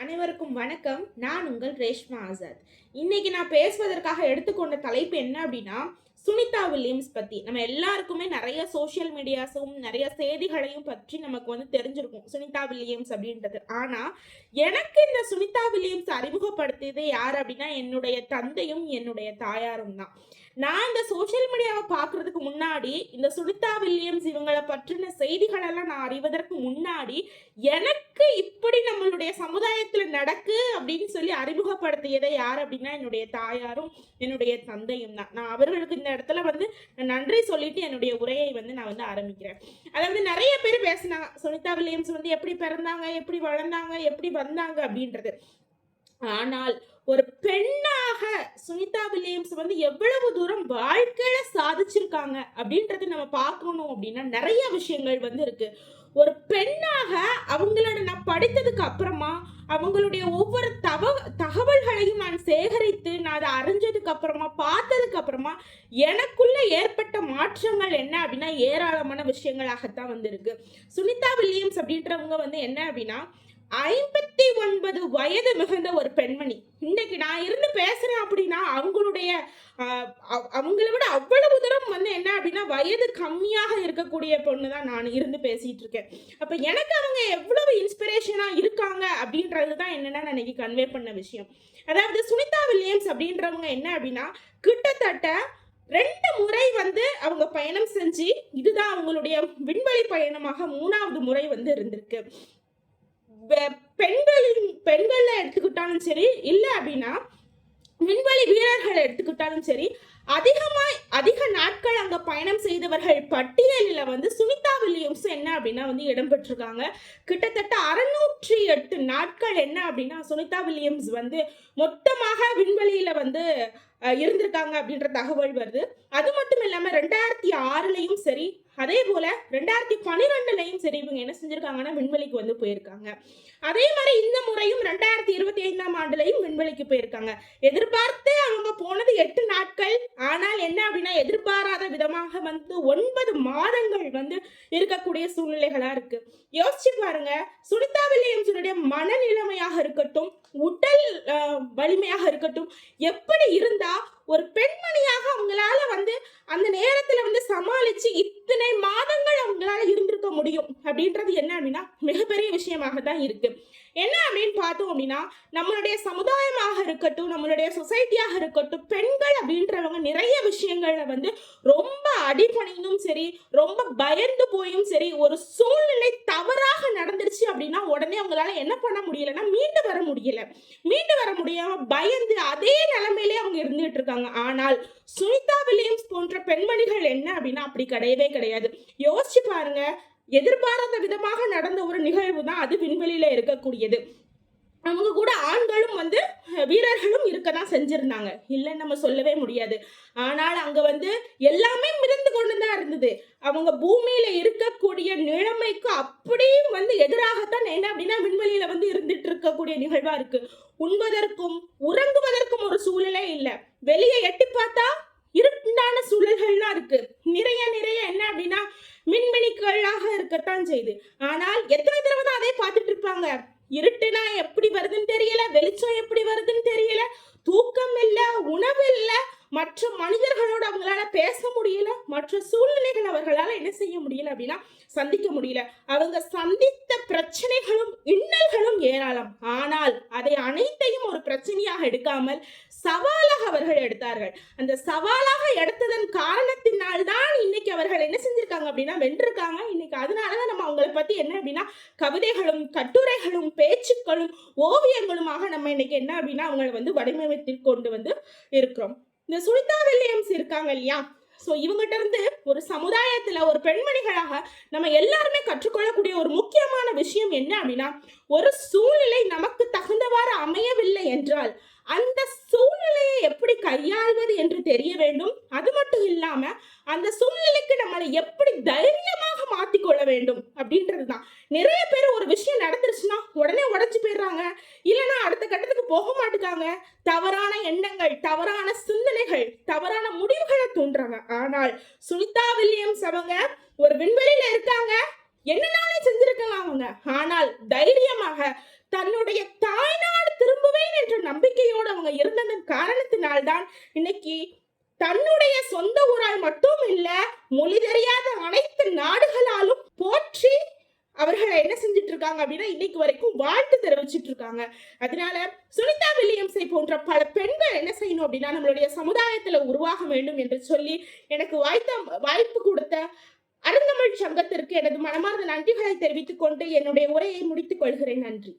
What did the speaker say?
அனைவருக்கும் வணக்கம். நான் உங்கள் ரேஷ்மா ஆசாத். இன்னைக்கு நான் பேசுவதற்காக எடுத்துக்கொண்ட தலைப்பு என்ன அப்படின்னா, சுனிதா வில்லியம்ஸ் பத்தி. நம்ம எல்லாருக்குமே நிறைய சோஷியல் மீடியாஸும் நிறைய செய்திகளையும் பற்றி நமக்கு தெரிஞ்சிருக்கும் சுனிதா வில்லியம்ஸ் அப்படின்றது. ஆனா எனக்கு இந்த சுனிதா வில்லியம்ஸ் அறிமுகப்படுத்தியது யார் அப்படின்னா, என்னுடைய தந்தையும் என்னுடைய தாயாரும் தான். நான் இந்த சோஷியல் மீடியாவை பார்க்கறதுக்கு முன்னாடி இந்த சுனிதா வில்லியம்ஸ் இவங்களை பற்றின செய்திகள் எல்லாம் நான் அறிவதற்கு முன்னாடி எனக்கு இப்படி நம்மளுடைய சமுதாயத்துல நடக்கு அப்படின்னு சொல்லி அறிமுகப்படுத்தியதை யார் அப்படின்னா என்னுடைய தாயாரும் என்னுடைய தந்தையும் தான். நான் அவர்களுக்கு இந்த இடத்துல நன்றி சொல்லிட்டு என்னுடைய உரையை நான் ஆரம்பிக்கிறேன். அதாவது நிறைய பேர் பேசினாங்க சுனிதா வில்லியம்ஸ் எப்படி பிறந்தாங்க, எப்படி வளர்ந்தாங்க, எப்படி வந்தாங்க அப்படின்றது. ஆனால் ஒரு பெண்ணாக சுனிதா வில்லியம்ஸ் எவ்வளவு தூரம் வாழ்க்கையில சாதிச்சிருக்காங்க அப்படின்றது நம்ம பார்க்கணும் அப்படின்னா நிறைய விஷயங்கள் இருக்கு. ஒரு பெண்ணாக அவங்களோட நான் படித்ததுக்கு அப்புறமா அவங்களுடைய ஒவ்வொரு தகவல்களையும் நான் சேகரித்து நான் அதை அறிஞ்சதுக்கு அப்புறமா பார்த்ததுக்கு அப்புறமா எனக்குள்ள ஏற்பட்ட மாற்றங்கள் என்ன அப்படின்னா ஏராளமான விஷயங்களாகத்தான் இருக்கு. சுனிதா வில்லியம்ஸ் அப்படின்றவங்க என்ன அப்படின்னா 59 வயது மிகுந்த ஒரு பெண்மணி. இன்னைக்கு நான் இருந்து பேசுறேன் அப்படின்னா அவங்கள விட அவ்வளவு தூரம் என்ன அப்படின்னா வயது கம்மியாக இருக்கக்கூடிய பொண்ணுதான் நான் இருந்து பேசிட்டு இருக்கேன். அப்ப எனக்கு அவங்க எவ்வளவு இன்ஸ்பிரேஷனா இருக்காங்க அப்படின்றதுதான் என்னன்னா எனக்கு கன்வே பண்ண விஷயம். அதாவது சுனிதா வில்லியம்ஸ் அப்படின்றவங்க என்ன அப்படின்னா கிட்டத்தட்ட 2 முறை அவங்க பயணம் செஞ்சு இதுதான் அவங்களுடைய விண்வெளி பயணமாக 3வது முறை இருந்திருக்கு. பெண்கள்ல எடுத்துக்கிட்டாலும் சரி, இல்ல அப்படின்னா விண்வெளி வீரர்களை எடுத்துக்கிட்டாலும் சரி, அதிக நாட்கள் அங்க பயணம் செய்தவர்கள் பட்டியலில் சுனிதா வில்லியம்ஸ் என்ன அப்படின்னா இடம் பெற்றிருக்காங்க. கிட்டத்தட்ட 608 நாட்கள் என்ன அப்படின்னா சுனிதா வில்லியம்ஸ் மொத்தமாக விண்வெளியில இருந்திருக்காங்க அப்படின்ற தகவல் வருது. அது மட்டும் இல்லாம 2006லயும் சரி, அதே போல 2012லயும் சரி இவங்க என்ன செஞ்சிருக்காங்கன்னா விண்வெளிக்கு போயிருக்காங்க. அதே மாதிரி இந்த முறையும் 2025ஆம் ஆண்டுலயும் விண்வெளிக்கு போயிருக்காங்க. எதிர்பார்த்து அவங்க போனது 8 நாட்கள். ஆனால் என்ன அப்படின்னா எதிர்பாராத விதமாக 9 மாதங்கள் இருக்கக்கூடிய சூழ்நிலைகளா இருக்கு. யோசிச்சு பாருங்க, சுனிதா வில்லியம்ஸுடைய மனநிலைமையாக இருக்கட்டும், உடல் வலிமையாக இருக்கட்டும், எப்படி இருந்தா ஒரு பெண்மணியாக அவங்களால அந்த நேரத்துல சமாளிச்சு இத்தனை மாதங்கள் அவங்களால இருந்திருக்க முடியும் அப்படின்றது என்ன அப்படின்னா மிகப்பெரிய விஷயமாக தான் இருக்கு. என்ன அப்படின்னு பார்த்தோம் அப்படின்னா நம்மளுடைய சமுதாயமாக இருக்கட்டும், நம்மளுடைய சொசைட்டியாக இருக்கட்டும், பெண்கள் அப்படின்றவங்க நிறைய விஷயங்கள்ல ரொம்ப அடிபணிந்தும் சரி, ரொம்ப பயந்து போயும் சரி, ஒரு சூழ்நிலை தவறாக நடந்துருச்சு அப்படின்னா உடனே அவங்களால என்ன பண்ண முடியலன்னா மீண்டு வர முடியாம பயந்து அதே நிலைமையிலே அவங்க இருந்துட்டு இருக்காங்க. ஆனால் சுனிதா வில்லியம்ஸ் போன்ற பெண்மணிகள் என்ன அப்படின்னா அப்படி கிடையவே கிடையாது. யோசிச்சு பாருங்க, எதிர்பாராத விதமாக நடந்த ஒரு நிகழ்வு தான் அது விண்வெளியில இருக்கக்கூடியது. அவங்க கூட ஆண்களும் வீரர்களும் இருக்கதான் செஞ்சிருந்தாங்க, இல்லைன்னு நம்ம சொல்லவே முடியாது. ஆனால் அங்க எல்லாமே மிதந்து கொண்டுதான் இருந்தது. அவங்க பூமியில இருக்கக்கூடிய நிலைமைக்கு அப்படியும் எதிராகத்தான் என்ன அப்படின்னா விண்வெளியில இருந்துட்டு இருக்கக்கூடிய நிகழ்வா இருக்கு. உண்பதற்கும் உறங்குவதற்கும் ஒரு சூழலே இல்லை. வெளியே எட்டி பார்த்தா இருட்டான சூழல்கள்லாம் இருக்கு. நிறைய என்ன அப்படின்னா மின்மினிகளாக இருக்கத்தான் செய்யுது. ஆனால் எத்தனை தடவை தான் அதே பார்த்துட்டு இருப்பாங்க. இருட்டுனா எப்படி வருதுன்னு தெரியல, வெளிச்சம் எப்படி வருதுன்னு தெரியல, தூக்கம் இல்ல, உணவு இல்ல, மற்ற மனிதர்களோட அவங்களால பேச முடியல, மற்ற சூழ்நிலைகள் அவர்களால என்ன செய்ய முடியல அப்படின்னா சந்திக்க முடியல. அவங்க சந்தித்த பிரச்சனைகளும் இன்னல்களும் ஏராளம். ஆனால் அதை அனைத்தையும் ஒரு பிரச்சனையாக எடுக்காமல் சவாலாக அவர்கள் எடுத்தார்கள். அந்த சவாலாக எடுத்ததன் காரணத்தினால் தான் இன்னைக்கு அவர்கள் என்ன செஞ்சிருக்காங்க அப்படின்னா வென்றிருக்காங்க. இன்னைக்கு அதனாலதான் நம்ம அவங்களை பத்தி என்ன அப்படின்னா கவிதைகளும் கட்டுரைகளும் பேச்சுக்களும் ஓவியங்களுமாக நம்ம இன்னைக்கு என்ன அப்படின்னா அவங்களை வடிவமைத்து கொண்டு இருக்கிறோம். இந்த சுனிதா வில்லியம்ஸ் இருக்காங்க இல்லையா, சோ இவங்கிட்ட இருந்து ஒரு சமுதாயத்துல ஒரு பெண்மணிகளாக நம்ம எல்லாருமே கற்றுக்கொள்ளக்கூடிய ஒரு முக்கியமான விஷயம் என்ன அப்படின்னா ஒரு சூழ்நிலை நமக்கு தகுந்தவாறு அமையவில்லை என்றால் அந்த சூழ்நிலையை எப்படி கையாள்வது என்று தெரிய வேண்டும். அது மட்டும் இல்லாம அந்த சூழ்நிலைக்கு நம்மளை எப்படி தைரியமாக மாத்திக்கொள்ள வேண்டும் அப்படின்றதுதான். நிறைய பேர் ஒரு விஷயம் நடந்துருச்சுன்னா உடனே உடைச்சு போயிடுறாங்க, இல்லைன்னா அடுத்த கட்டத்துக்கு போக மாட்டுக்காங்க. தவறான எண்ணங்கள், தவறான சிந்தனைகள், தவறான முடிவுகளை தூண்டுறாங்க. ஆனால் சுனிதா வில்லியம்ஸ் அவங்க ஒரு விண்வெளியில இருக்காங்க, என்னனாலே செஞ்சிருக்கலாம் அவங்க. ஆனால் தைரியமாக தன்னுடைய தாய் இருந்ததன் காரணத்தினால்தான் இன்னைக்கு தன்னுடைய சொந்த ஊரால் மட்டும் இல்ல, மொழி தெரியாத அனைத்து நாடுகளாலும் போற்றி அவர்களை என்ன செஞ்சுட்டு இருக்காங்க அப்படின்னா இன்னைக்கு வரைக்கும் வாழ்த்து தெரிவிச்சிட்டு இருக்காங்க. அதனால சுனிதா வில்லியம்ஸை போன்ற பல பெண்கள் என்ன செய்யணும் அப்படின்னா நம்மளுடைய சமுதாயத்துல உருவாக வேண்டும் என்று சொல்லி எனக்கு வாய்ப்பு கொடுத்த அருந்தமிழ் சங்கத்திற்கு எனது மனமார்ந்த நன்றிகளை தெரிவித்துக் கொண்டு என்னுடைய உரையை முடித்துக் கொள்கிறேன். நன்றி.